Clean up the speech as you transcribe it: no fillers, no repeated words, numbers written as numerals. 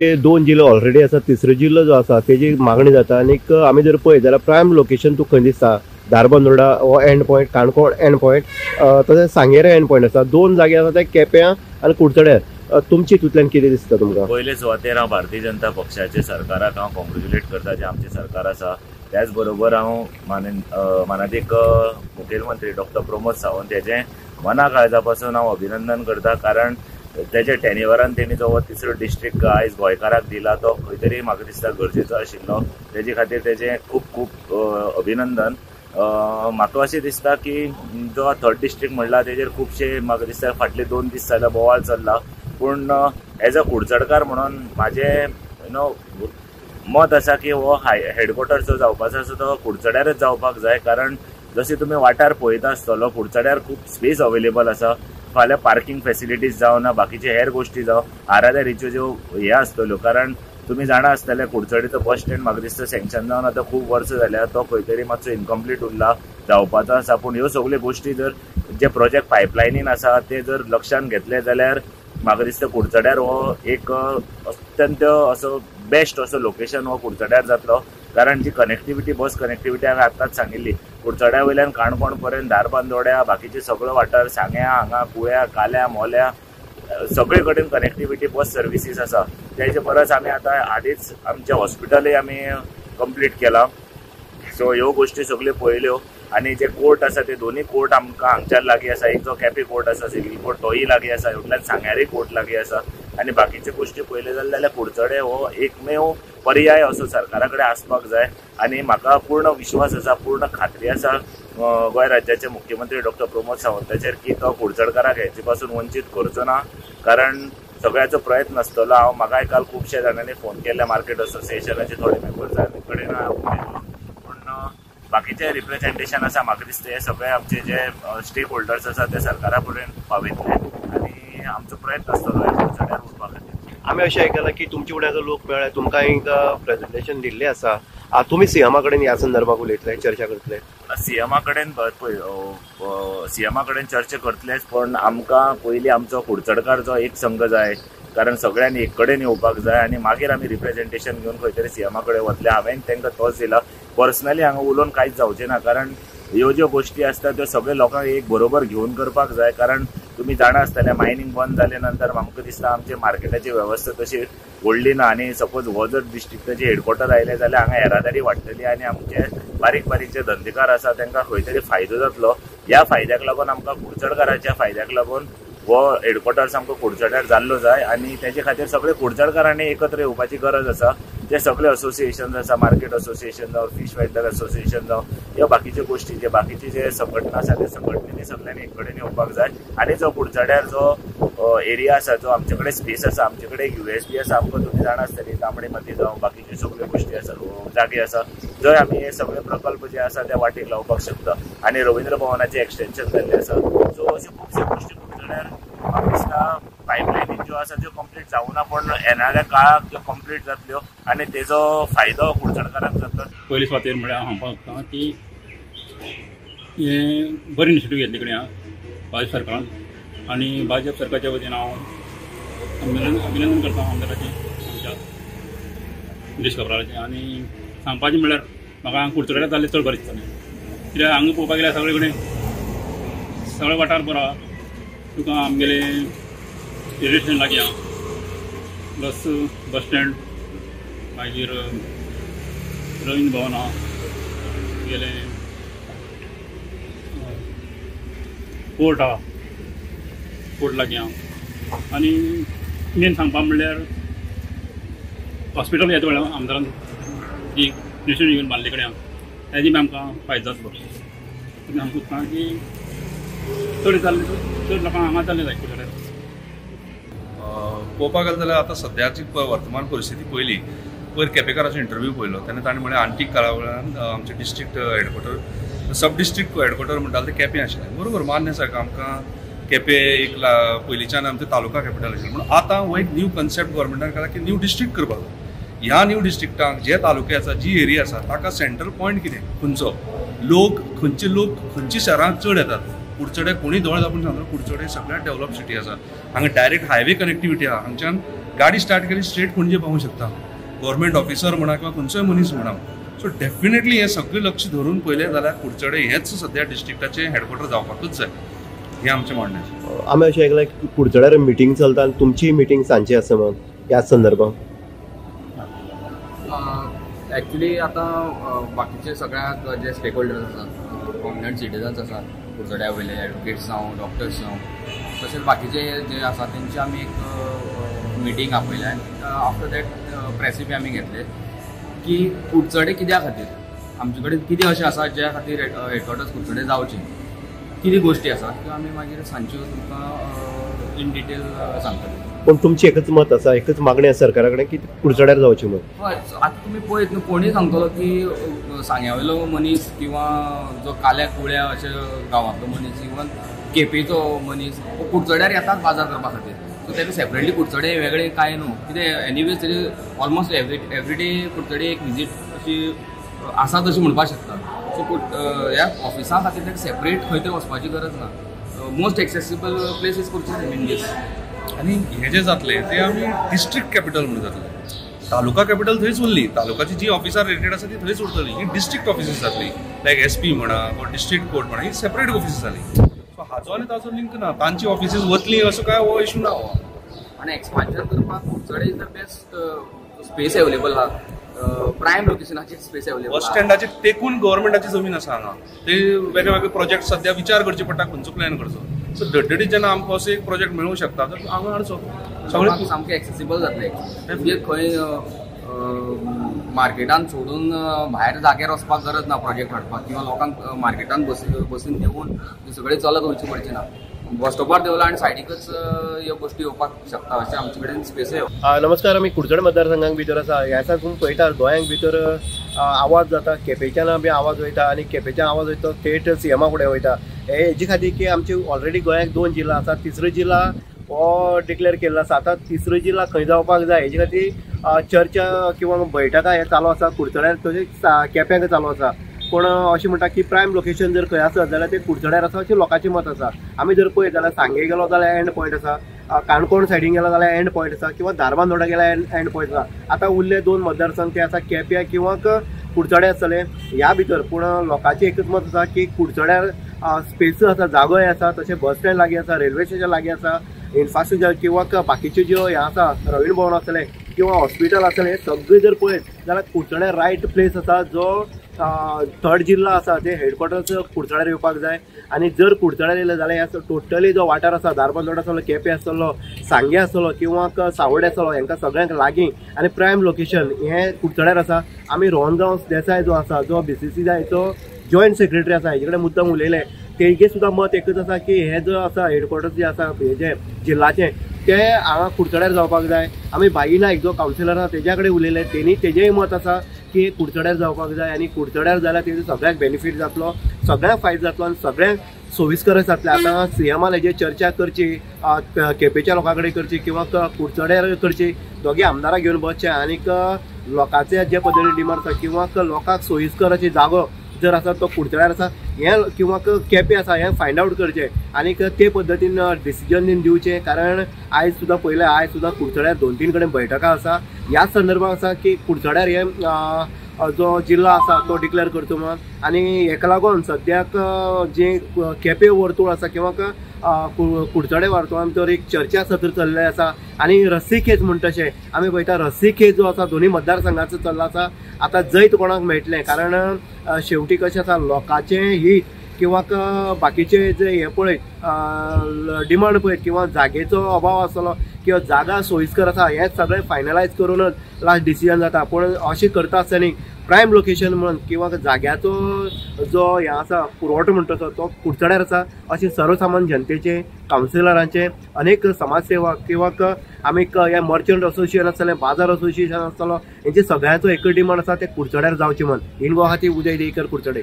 ते दोन जिल्लो ऑलरेडी आसा, तिसरो जिल्लो जो आसा तेजी मागणी जाता आनी आमी जर पळयत जाल्यार प्रायम लोकेशन तुका खंय दिसता? धारबांदोडा हो end point, Canacona end point, तशेंच सांगेरे एंड पॉयंट आसा. दोन जागे आसा ते केप्यां आनी कुडचड्यार. तुमचे हितूंतल्यान कितें दिसता तुमकां? पयले सुवातेर हांव भारतीय जनता पक्षाचे सरकाराक हांव कॉंग्रेच्युलेट करता जे आमचे सरकार आसा. त्याच बरोबर हांव माननीय मुखेलमंत्री डॉक्टर प्रमोद सावंत हेजें मना काळजा पासून हांव अभिनंदन करता. कारण तेजे टेन्युअरान तेणी जो तिसरो डिस्ट्रिक्ट आयज गोंयकाराक दिला तो खंय तरी म्हाका दिसता गरजेचो आशिल्लो. तेजे खातीर तेजें खूब खूब अभिनंदन. म्हाका अशें दिसता की जो थर्ड डिस्ट्रिक्ट म्हणला तेजेर खुबशे म्हाका दिसता फाटले 2 दीस जाल्यार बोवाळ चल्ला. पूण एज अ कुडचडकार म्हणून म्हाजें मत आसा की हो हेडक्वॉर्टर जो जावपाचो आसा तो कुडचड्यारच जावपाक जाय. कारण जशें तुमी वाठार पळयता आसतलो कुडचड्यार खूब स्पेस अवेलेबल आसा. फाल्यां पार्किंग फॅसिलिटीज जावं ना बाकीचे हेर गोश्टी जावं आरादारीच्यो ज्यो हे आसतल्यो. कारण तुमी जाणा आसतले कुडचडेचो बस स्टँड म्हाका दिसता सँक्शन जावन आतां खूब वर्सां जाल्यार तो खंय तरी मातसो इनकम्प्लीट उरला, जावपाचो आसा. पूण ह्यो सगळ्यो गोश्टी जर जे प्रोजेक्ट पायपलायनीन आसा ते जर लक्षांत घेतले जाल्यार म्हाका दिसता कुडचड्यार हो एक अत्यंत असो बेस्ट असो लोकेशन हो कुडचड्यार जातलो. कारण जी कनेक्टिविटी बस कनेक्टिविटी हांवें आतांच सांगिल्ली कुडचड्या वयल्यान काणकोण पर्यंत धारबांदोड्या बाकीचे सगळो वाठार सांग्या हांगा कुळ्या काल्या मोल्या सगळे कडेन कनेक्टिविटी बस सर्विसीस आसा. तेजे परस आमी आतां आदींच आमचे हॉस्पिटलूय आमी कंप्लीट केला. सो ह्यो गोश्टी सगळ्यो पळयल्यो. आनी जे कोर्ट आसा ते दोनूय कोर्ट आमकां हांगच्यान लागीं आसा. एक जो केपें कोर्ट आसा सिव्हील कोर्ट तोय लागीं आसा, ह्यातल्यान सांग्यारी कोर्ट लागीं आसा. आनी बाकीच्यो गोश्टी पळयल्यो जाल्यार कुडचडे हो एकमेव पर्याय असो सरकारा कडेन आसपाक जाय. आनी म्हाका पूर्ण विश्वास आसा, पूर्ण खात्री आसा गोंय राज्याचे मुख्यमंत्री डॉक्टर प्रमोद सावंताचेर की तो कुडचडकाराक हेचे पासून वंचीत करचो ना. कारण सगळ्याचो प्रयत्न आसतलो. म्हाकाय काल खुबशे जाणांनी फोन केले, मार्केट असोसिएशनाचे थोडे मेंबर्सांनी कडेन पूण बाकीचे रिप्रेझेंटेशन आसा म्हाका दिसता हे सगळे आमचे जे स्टेक होल्डर्स आसा ते सरकारा पर्यंत पावयतले आनी आमचो प्रयत्न आसतलो कुडचड्यार उरपा खातीर. आमी अशें आयकलां की तुमचे फुड्यान जो लोक मेळ्ळे तुमकां एक प्रेझेंटेशन दिल्लें आसा. तुमी सीएमा कडेन ह्या संदर्भात उलयतले, चर्चा करतले? सीएमा कडेन सीएमा कडेन चर्चा करतलेच. पण आमकां पयलीं आमचो कुडचडकार जो एक संघ जाय. कारण सगळ्यांनी एक कडेन येवपाक जाय आनी मागीर आमी रिप्रेझेंटेशन घेवन खंय तरी सीएमा कडेन वतले. हांवें तांकां तोच दिला. पर्सनली हांगा उलोवन कांयच जावचें ना. कारण ह्यो ज्यो गोश्टी आसता त्यो सगळे लोकांक एक बरोबर घेवन करपाक जाय. कारण तुमी जाणा आसतले मायनींग बंद जाले नंतर म्हाका दिसता आमचे मार्केटाची वेवस्था तशी व्हडली ना. आनी सपोज हो जर डिस्ट्रिक्टाचे हेडक्वॉर्टर आयले जाल्यार हांगा येरादारी वाडटली आनी आमचे बारीक बारीक जे धंदेकार आसा तांकां खंय तरी फायदो जातलो. ह्या फायद्याक लागून आमकां कुडचडकाराच्या फायद्याक लागून हो हेडक्वॉर्टर्स आमकां कुडचड्यार जाल्लो जाय. आनी तेजे खातीर सगळे कुडचडकारांनी एकत्र येवपाची गरज आसा. जे सगळे असोसिएशन आसा, मार्केट असोसिएशन जावं, फिश वेल्डर असोसिएशन जावं, ह्यो बाकीच्यो गोश्टी जे बाकीचे जे संघटना आसा त्या संघटनेनी सगळ्यांनी एक कडेन येवपाक जाय. आनी जो कुडचड्यार जो एरिया आसा, जो आमचे कडेन स्पेस आसा, आमचे कडेन USB आसा, आमकां तुमी जाणा आसतली तांबडी माती जावं बाकीच्यो सगळ्यो गोश्टी आसा, जागे आसा, जंय आमी हे सगळे प्रकल्प जे आसा ते वाटेक लावपाक शकता. आनी रवींद्र भवनाचें एक्सटेन्शन जाल्लें आसा. सो अश्यो खुबश्यो गोश्टी कुडचड्यार म्हाका दिसता पायपलायनी ज्यो आसा त्यो कंप्लीट जावना पण येणाऱ्या काळाक त्यो कंप्लीट जातल्यो आनी तेजो फायदो कुडचडकारांक जातलो. पयले सुवातेर म्हळ्यार हांव सांगता की हे बरी इनिशिएटीव घेतली कडेन भाजप सरकारान. आनी भाजप सरकारच्या वतीन हांव अभिनंदन करता आमदाराचें, आमच्या गिरीश काब्रालाचें. आनी सांगपाचें म्हळ्यार म्हाका कुडचड्यार जाल्लें चड बरें दिसतालें. कित्याक हांगा पळोवपाक गेल्यार सगळे कडेन सगळे वाठार बरो आहा. तुका आमगेले रेल्वे स्टेशन लागीं आहा, प्लस बस स्टँड, मागीर रवींद्र भवन आहा, गेले कोर्ट आहा, कोर्ट लागीं आहा. आनी मेन सांगपा म्हणल्यार हॉस्पिटल येता वेळार आमदारान जी नेशनल युनियन बांदले कडेन आहा हेजी बी आमकां फायदो जातलो. आमी सोदता की चड जाल्ले चड लोकांक हांगा जाल्ले जाय कुडचड्यार. पळोवपाक गेले जाल्यार आतां सद्याची वर्तमान परिस्थिती पयली पयर केपेकाराचो इंटरव्यू पळयलो तेन्ना ताणें म्हळें आंटीक काळा वेळान आमचे डिस्ट्रिक्ट हेडक्वॉर्टर सब डिस्ट्रिक्ट हेडक्वॉर्टर म्हणटाले ते केपें आशिल्लें. बरोबर मान्य आसा आमकां केपें एक पयलींच्यान आमचें तालुका कॅपिटल आशिल्लें. पूण आतां हो एक न्यू कन्सेप्ट गोवोरमेंटान केला की न्यू डिस्ट्रिक्ट करपाक जाय. ह्या न्यू डिस्ट्रिक्टाक जे तालुके आसा, जी एरिया आसा ताका सेंट्रल पॉयंट कितें खंयचो, खंयचे लोक खंयच्या शहरांत चड येतात. कुडचडे कोणी दोळ धापून सांगता कुडचडे सगळ्यात डेव्हलप सिटी आसा. हांगा डायरेक्ट हायवे कनेक्टिविटी आहा. हांगच्यान गाडी स्टार्ट केली स्ट्रेट पणजे पावूंक शकता, गव्हर्मेंट ऑफिसर म्हणा किंवा खंयचोय मनीस म्हणा. सो डेफिनेटली हे सगळें लक्ष धरून पळयलें जाल्यार कुडचडे हेच सद्या डिस्ट्रिक्टाचे हेडक्वॉर्टर जावपाकूच जाय, हें आमचें म्हणणें. आमी अशें आयकलां की कुडचड्यार मिटींग चलता आनी तुमची मिटींग सांजची आसा मग ह्याच संदर्भात. ॲक्च्युली आता बाकीचे सगळ्याक जे स्टेक होल्डर्स आसात, प्रॉमिनंट सिटीजन्स आसात, कुडचड्या वयले एडवोकेट्स जावं डॉक्टर्स जावं तशेंच बाकीचे जे आसा तेंची आमी एक मिटींग आपयल्या. आफ्टर दॅट प्रेसी बी आमी घेतले की कुडचडे कित्या खातीर आमचे कडेन कितें अशें आसा ज्या खातीर हेडक्वॉर्टर्स कुडचडे जावचे, कितें गोश्टी आसात त्यो आमी मागीर सांजच्यो तुमकां इन डिटेल सांगतले. पण तुमची एकच मत आसा, एकच मागणी आसा सरकारा कडेन की कुडचड्यार जावची म्हणून. हय, आतां तुमी पळयत न्हू, कोणीय सांगतलो की सांग्या वयलो मनीस किंवा जो काल्या कुळ्या अशे गांवांतलो मनीस इवन केपेचो मनीस कुडचड्यार येतात बाजार करपा खातीर. सो तेका सेपरेटली कुडचडे वेगळे काय न्हू, कितें एनीवेज तेजे ऑलमोस्ट एवरी डे कुडचडे एक विजीट अशी आसात अशी म्हणपाक शकता. सो ह्या ऑफिसा खातीर तेका सेपरेट खंय तरी वचपाची गरज ना. Most accessible place is Kudchade mainly. आनी हे जे जातलें ते आमी डिस्ट्रिक्ट कॅपिटल म्हणून जातलें. तालुका कॅपिटल थंयच उरली, तालुकाची जी ऑफिसार रिलेटेड आसा ती थंयच उरतली. ही डिस्ट्रिक्ट ऑफिसीस जातली, लायक SP म्हणा वा डिस्ट्रिक्ट कोर्ट म्हणा, ही सेपरेट ऑफिसीस जाली. सो हाचो आनी ताचो लिंक ना, तांची ऑफिसीस वतली असो काय हो इशू ना. आनी एक्सपान्शन करपाक Kudchade is the best space available आहा, प्रायम लोकेशनाचेर स्पेस अवेलेबल. बस स्टँडाचेर तेकून गव्हर्मेंटाची जमीन आसा हांगा. ते वेगळे वेगळे प्रोजेक्ट सध्या विचार करचे पडटा खंयचो प्लॅन करचो. सो धडधडीत जेन्ना आमकां असो एक प्रोजेक्ट मेळूंक शकता तर हांगा हाडचो. सगळें सामकें एक्सेसिबल जातलें. म्हणजे खंय मार्केटान सोडून भायर जाग्यार वचपाक गरज ना प्रोजेक्ट हाडपाक, किंवा लोकांक मार्केटान बसीन देऊन सगळें चलत वयचें पडचें ना. बस स्टॉपार देवला आनी सायडीकच ह्यो गोश्टी येवपाक शकता अशें आमचे कडेन स्पेस आहे. नमस्कार, आमी कुडचडे मतदारसंघाक भितर आसा. ह्या दिसा तुमी पळयता गोंयांक भितर आवाज जाता, केपेच्यान बी आवाज वयता आनी केपेच्यान आवाज वयता थेट CMा फुडें वयता. हेजे खातीर की आमचे ऑलरेडी गोंयांक 2 जिल्ला आसा, तिसरो जिल्ला हो डिक्लेअर केल्लो आसा. आतां तिसरो जिल्ला खंय जावपाक जाय हेजे खातीर चर्चा किंवा बैठका हे चालू आसा. कुडचड्यार तशेंच केप्यांक चालू आसा. पण अशें म्हणटा की प्रायम लोकेशन जर खंय आसत जाल्यार ते कुडचड्यार आसा अशें लोकांचें मत आसा. आमी जर पळयत जाल्यार सांगे गेलो जाल्यार एंड पॉयंट आसा, काणकोण सायडीन गेलो जाल्यार एंड पॉयंट आसा, किंवा धारबांदोडा गेल्यार एंड पॉयंट आसा. आतां उरले 2 मतदारसंघ ते आसा केप्यां किंवा कुडचडे आसतले ह्या भितर. पूण लोकांचें एकच मत आसा की कुडचड्यार स्पेस आसा, जागोय आसा, तशें बस स्टँड लागीं आसा, रेल्वे स्टेशन लागीं आसा, इन्फ्रास्ट्रक्चर किंवा बाकीच्यो ज्यो हे आसा रवीण भवन आसतले किंवा हॉस्पिटल आसतले सगळे जर पळयत जाल्यार कुडचड्यार रायट प्लेस आसा. जो 3rd जिल्ला आसा ते हेडक्वॉर्टर्स कुडचड्यार येवपाक जाय. आनी जर कुडचड्यार येयले जाल्यार ह्या टोटली जो वाठार आसा, धारबांदोडा आसतलो, केपें आसतलो, सांगे आसतलो किंवा सावड्डे आसतलो, हांकां सगळ्यांक लागीं आनी प्रायम लोकेशन हें कुडचड्यार आसा. आमी रोहनगांव देसाय जो आसा, जो BCCIचो जॉयंट सेक्रेटरी आसा, हेजे कडेन मुद्दम उलयले. तेगे सुद्दां मत एकच आसा की हे जो आसा हेडक्वॉर्टर्स जे आसा हेजे जिल्लाचे ते हांगा कुडचड्यार जावपाक जाय. आमी भाई नायक जो कावन्सिलर आसा तेज्या कडेन उलयले, तेजेय मत आसा की कुडचड्यार जावपाक जाय. आनी कुडचड्यार जाल्यार तेजो सगळ्यांक बेनिफीट जातलो, सगळ्यांक फायदो जातलो आनी सगळ्यांक सोयीस्कर जातलें. आतां CMान हेजेर चर्चा करची, केपेच्या लोकां कडेन करची किंवा कुडचड्यार करची, दोगी आमदाराक घेवन बसचें आनीक लोकांचे जे पद्दतीन डिमांड आसा किंवा लोकांक सोयीस्कर अशी जागो जर आसा तो कुडचड्यार आसा हें किंवा केपें आसा हें फायंड आवट करचें आनीक ते पद्दतीन डिसिजन दिवचें. कारण आयज सुद्दां पयलें, आयज सुद्दां कुडचड्यार 2-3 कडेन बैठका आसा. ह्या संदर्भांत आसा की कुडचड्यार हें जो जिल्ला आसा तो डिक्लेअर करचो म्हणून. आनी हेका लागून सद्याक जे केपें वर्तूळ आसा किंवा कुडचडे वर्तुळान तर एक चर्चा सत्र चल्लें आसा. आनी रस्सीखेच म्हणटा तशें आमी पळयता रस्सीखेच जो आसा दोनूय मतदारसंघाचो चल्ला आसा. आतां जैत कोणाक मेळटलें, कारण शेवटी कशें आसा लोकांचें हीत किंवा बाकीचे जे हे पळय डिमांड पळय किंवा जागेचो अभाव आसतलो किंवा जागा सोयीस्कर आसा हें सगळें फायनलायज करूनच लास्ट डिसिजन जाता. पूण अशें करता आसतना प्रायम लोकेशन म्हणून किंवा जाग्याचो जो हे आसा पुरवठो म्हणटा तो कुडचड्यार आसा अशें सर्वसामान्य जनतेचे, कावन्सिलरांचे, अनेक समाजसेवक किंवा आमी हे मर्चंट असोसिएशन आसतलें, बाजार असोसिएशन आसतलो हेंचे सगळ्यांचो एक डिमांड आसा ते कुडचड्यार जावचें म्हणून. इन गोवा खातीर उदय देयकर, कुडचडे.